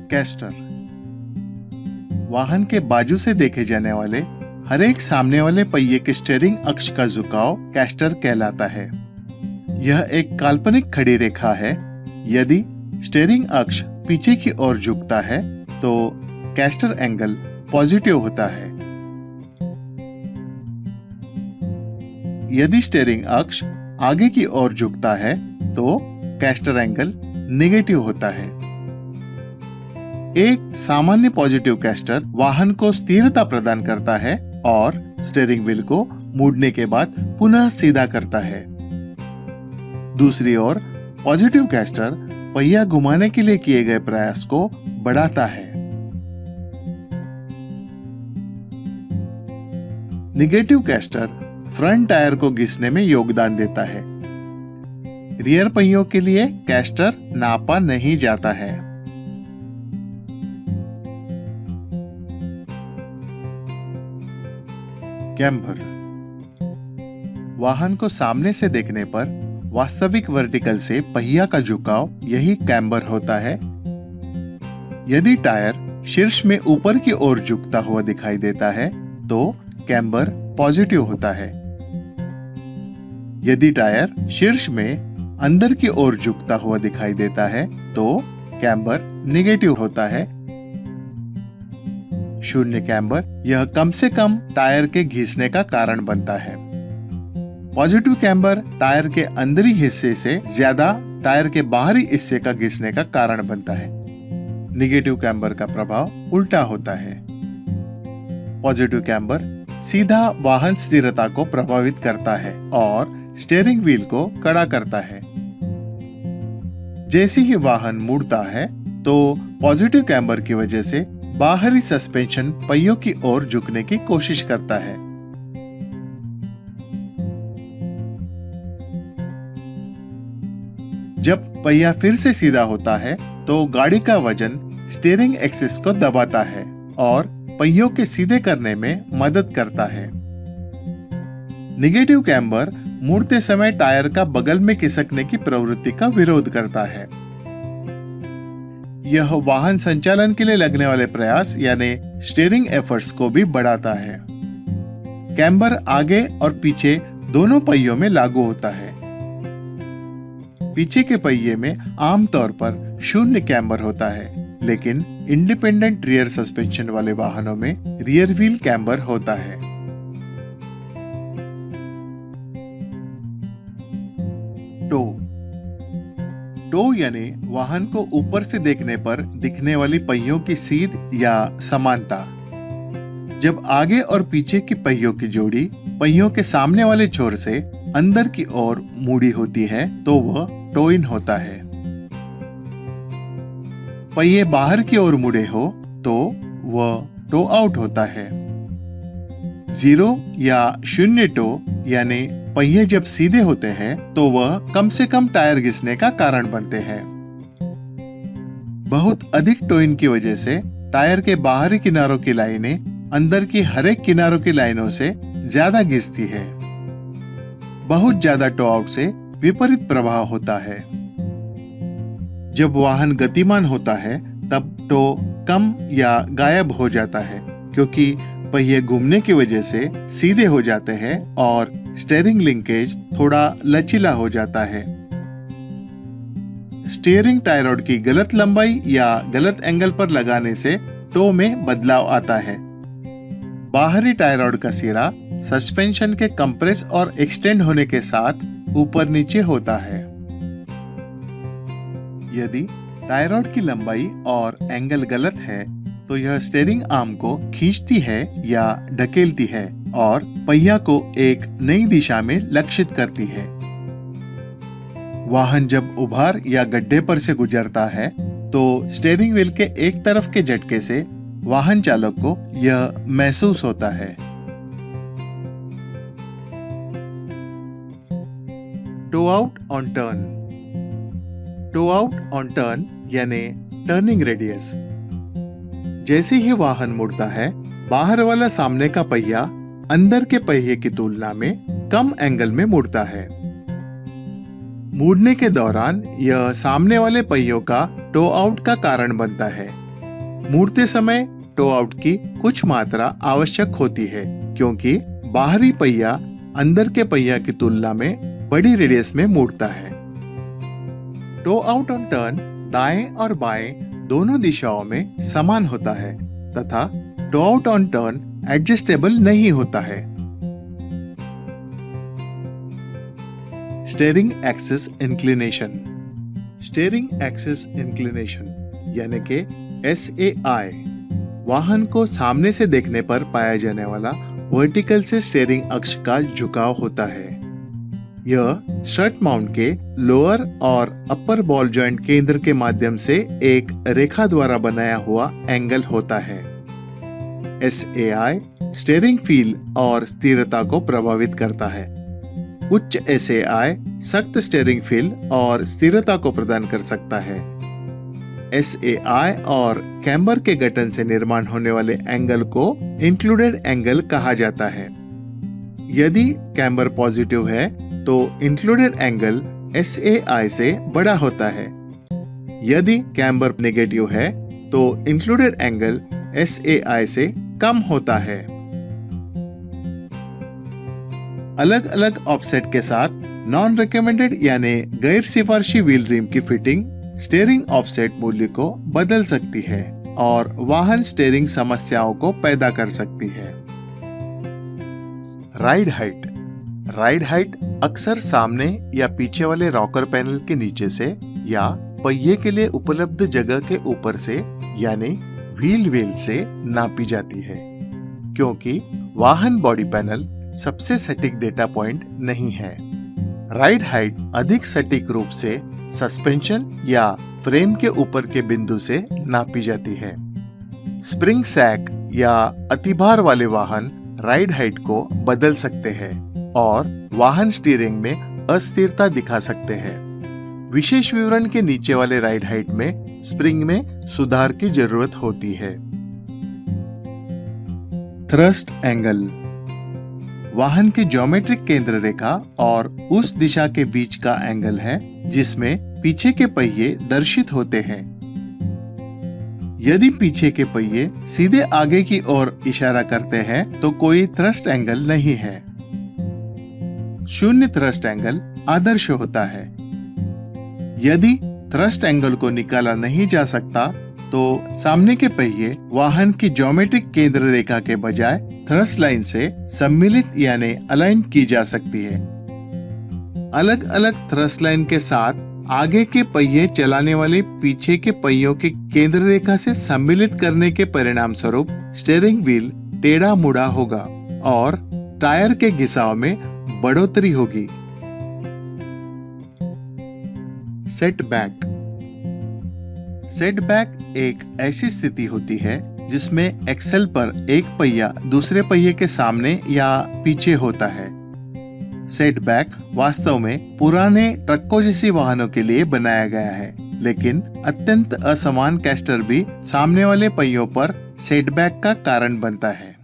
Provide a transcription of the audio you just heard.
Castor वाहन के बाजू से देखे जाने वाले हर एक सामने वाले पहिए के स्टीयरिंग अक्ष का झुकाव कैस्टर कहलाता है। यह एक काल्पनिक खड़ी रेखा है। यदि स्टीयरिंग अक्ष पीछे की ओर झुकता है तो कैस्टर एंगल पॉजिटिव होता है। यदि स्टीयरिंग अक्ष आगे की ओर झुकता है तो कैस्टर एंगल नेगेटिव होता है। एक सामान्य पॉजिटिव कैस्टर वाहन को स्थिरता प्रदान करता है और स्टीयरिंग व्हील को मुड़ने के बाद पुनः सीधा करता है। दूसरी ओर पॉजिटिव कैस्टर पहिया घुमाने के लिए किए गए प्रयास को बढ़ाता है। निगेटिव कैस्टर फ्रंट टायर को घिसने में योगदान देता है। रियर पहियों के लिए कैस्टर नापा नहीं जाता है। कैम्बर वाहन को सामने से देखने पर वास्तविक वर्टिकल से पहिया का झुकाव यही कैम्बर होता है। यदि टायर शीर्ष में ऊपर की ओर झुकता हुआ दिखाई देता है तो कैम्बर पॉजिटिव होता है। यदि टायर शीर्ष में अंदर की ओर झुकता हुआ दिखाई देता है तो कैम्बर नेगेटिव होता है। शून्य कैम्बर यह कम से कम टायर के घिसने का कारण बनता है। पॉजिटिव कैम्बर टायर के अंदरी हिस्से से ज्यादा टायर के बाहरी हिस्से का घिसने का कारण बनता है। निगेटिव कैम्बर का प्रभाव उल्टा होता है। पॉजिटिव कैम्बर सीधा वाहन स्थिरता को प्रभावित करता है और स्टीयरिंग व्हील को कड़ा करता है। जैसे ही वाहन मुड़ता है तो पॉजिटिव कैम्बर की वजह से बाहरी सस्पेंशन पहियों की ओर झुकने की कोशिश करता है। जब पहिया फिर से सीधा होता है तो गाड़ी का वजन स्टीयरिंग एक्सिस को दबाता है और पहियों के सीधे करने में मदद करता है। निगेटिव कैम्बर मुड़ते समय टायर का बगल में खिसकने की प्रवृत्ति का विरोध करता है। यह वाहन संचालन के लिए लगने वाले प्रयास यानी स्टीयरिंग एफर्ट्स को भी बढ़ाता है। कैम्बर आगे और पीछे दोनों पहियों में लागू होता है। पीछे के पहिए में आमतौर पर शून्य कैम्बर होता है, लेकिन इंडिपेंडेंट रियर सस्पेंशन वाले वाहनों में रियर व्हील कैम्बर होता है। टो यानी वाहन को ऊपर से देखने पर दिखने वाली पहियों की सीध या समानता। जब आगे और पीछे की पहियों की जोड़ी पहियों के सामने वाले छोर से अंदर की ओर मुड़ी होती है तो वह टो इन होता है। पहिए बाहर की ओर मुड़े हो तो वह टो आउट होता है। जीरो या शून्य टो यानी पहिए जब सीधे होते हैं तो वह कम से कम टायर घिसने का कारण बनते हैं। बहुत अधिक टो इन की वजह से टायर के बाहरी किनारों की लाइनें अंदर की हर एक किनारों की लाइनों से ज्यादा घिसती है। बहुत ज्यादा टो आउट से विपरीत प्रभाव होता है। जब वाहन गतिमान होता है तब टो कम या गायब हो जाता है, क्योंकि पहिए घूमने की वजह से सीधे हो जाते हैं और स्टीयरिंग लिंकेज थोड़ा लचीला हो जाता है। स्टीयरिंग टाई रॉड की गलत लंबाई या गलत एंगल पर लगाने से टो में बदलाव आता है। बाहरी टाई रॉड का सिरा सस्पेंशन के कंप्रेस और एक्सटेंड होने के साथ ऊपर नीचे होता है। यदि टाई रॉड की लंबाई और एंगल गलत है तो यह स्टीयरिंग आर्म को खींचती है या ढकेलती है और पहिया को एक नई दिशा में लक्षित करती है। वाहन जब उभार या गड्ढे पर से गुजरता है तो स्टीयरिंग व्हील के एक तरफ के झटके से वाहन चालक को यह महसूस होता है। Toe out on turn. Toe out on turn यानी टर्निंग रेडियस। जैसे ही वाहन मुड़ता है, बाहर वाला सामने का पहिया अंदर के पहिए की तुलना में कम एंगल में मुड़ता है। मुड़ने के दौरान यह सामने वाले पहियों का टो आउट का कारण बनता है। मुड़ते समय टो आउट की कुछ मात्रा आवश्यक होती है, क्योंकि बाहरी पहिया अंदर के पहिया की तुलना में बड़ी रेडियस में मुड़ता है। टो आउट ऑन टर्न दाएं और बाएं दोनों दिशाओं में समान होता है तथा toe out on turn adjustable नहीं होता है। Steering axis inclination. Steering axis inclination यानी कि SAI वाहन को सामने से देखने पर पाया जाने वाला वर्टिकल से स्टीयरिंग अक्ष का झुकाव होता है। यह स्ट्रट माउंट के लोअर और अपर बॉल जॉइंट केंद्र के माध्यम से एक रेखा द्वारा बनाया हुआ एंगल होता है। SAI स्टीयरिंग फील और स्थिरता को प्रभावित करता है। उच्च SAI सख्त स्टीयरिंग फील और स्थिरता को प्रदान कर सकता है। SAI और कैम्बर के गठन से निर्माण होने वाले एंगल को इंक्लूडेड एंगल कहा जाता है। यदि कैम्बर पॉजिटिव है तो इंक्लूडेड एंगल SAI से बड़ा होता है। यदि कैम्बर नेगेटिव है तो इंक्लूडेड एंगल SAI से कम होता है। अलग अलग ऑफसेट के साथ नॉन रिकमेंडेड यानी गैर सिफारिशी व्हील रिम की फिटिंग स्टीयरिंग ऑफसेट मूल्य को बदल सकती है और वाहन स्टीयरिंग समस्याओं को पैदा कर सकती है। Ride height. राइड हाइट अक्सर सामने या पीछे वाले रॉकर पैनल के नीचे से या पहिए के लिए उपलब्ध जगह के ऊपर से यानी व्हील वेल से नापी जाती है, क्योंकि वाहन बॉडी पैनल सबसे सटीक डेटा पॉइंट नहीं है। राइड हाइट अधिक सटीक रूप से सस्पेंशन या फ्रेम के ऊपर के बिंदु से नापी जाती है। स्प्रिंग सैक या अतिभार वाले वाहन राइड हाइट को बदल सकते हैं और वाहन स्टीयरिंग में अस्थिरता दिखा सकते हैं। विशेष विवरण के नीचे वाले राइड हाइट में स्प्रिंग में सुधार की जरूरत होती है। थ्रस्ट एंगल वाहन की ज्योमेट्रिक केंद्र रेखा और उस दिशा के बीच का एंगल है जिसमें पीछे के पहिए दर्शित होते हैं। यदि पीछे के पहिए सीधे आगे की ओर इशारा करते हैं तो कोई थ्रस्ट एंगल नहीं है। शून्य थ्रस्ट एंगल आदर्श होता है। यदि थ्रस्ट एंगल को निकाला नहीं जा सकता तो सामने के पहिए वाहन की ज्योमेट्रिक केंद्र रेखा के बजाय थ्रस्ट लाइन से सम्मिलित यानी अलाइन की जा सकती है। अलग अलग थ्रस्ट लाइन के साथ आगे के पहिए चलाने वाले पीछे के पहियों के केंद्र रेखा से सम्मिलित करने के परिणाम स्वरूप स्टीयरिंग व्हील टेढ़ा मुड़ा होगा और टायर के घिसाव में बढ़ोतरी होगी। सेटबैक। सेटबैक एक ऐसी स्थिति होती है जिसमें एक्सेल पर एक पहिया दूसरे पहिए के सामने या पीछे होता है। सेटबैक वास्तव में पुराने ट्रकों जैसी वाहनों के लिए बनाया गया है, लेकिन अत्यंत असमान कैस्टर भी सामने वाले पहियों पर सेटबैक का कारण बनता है।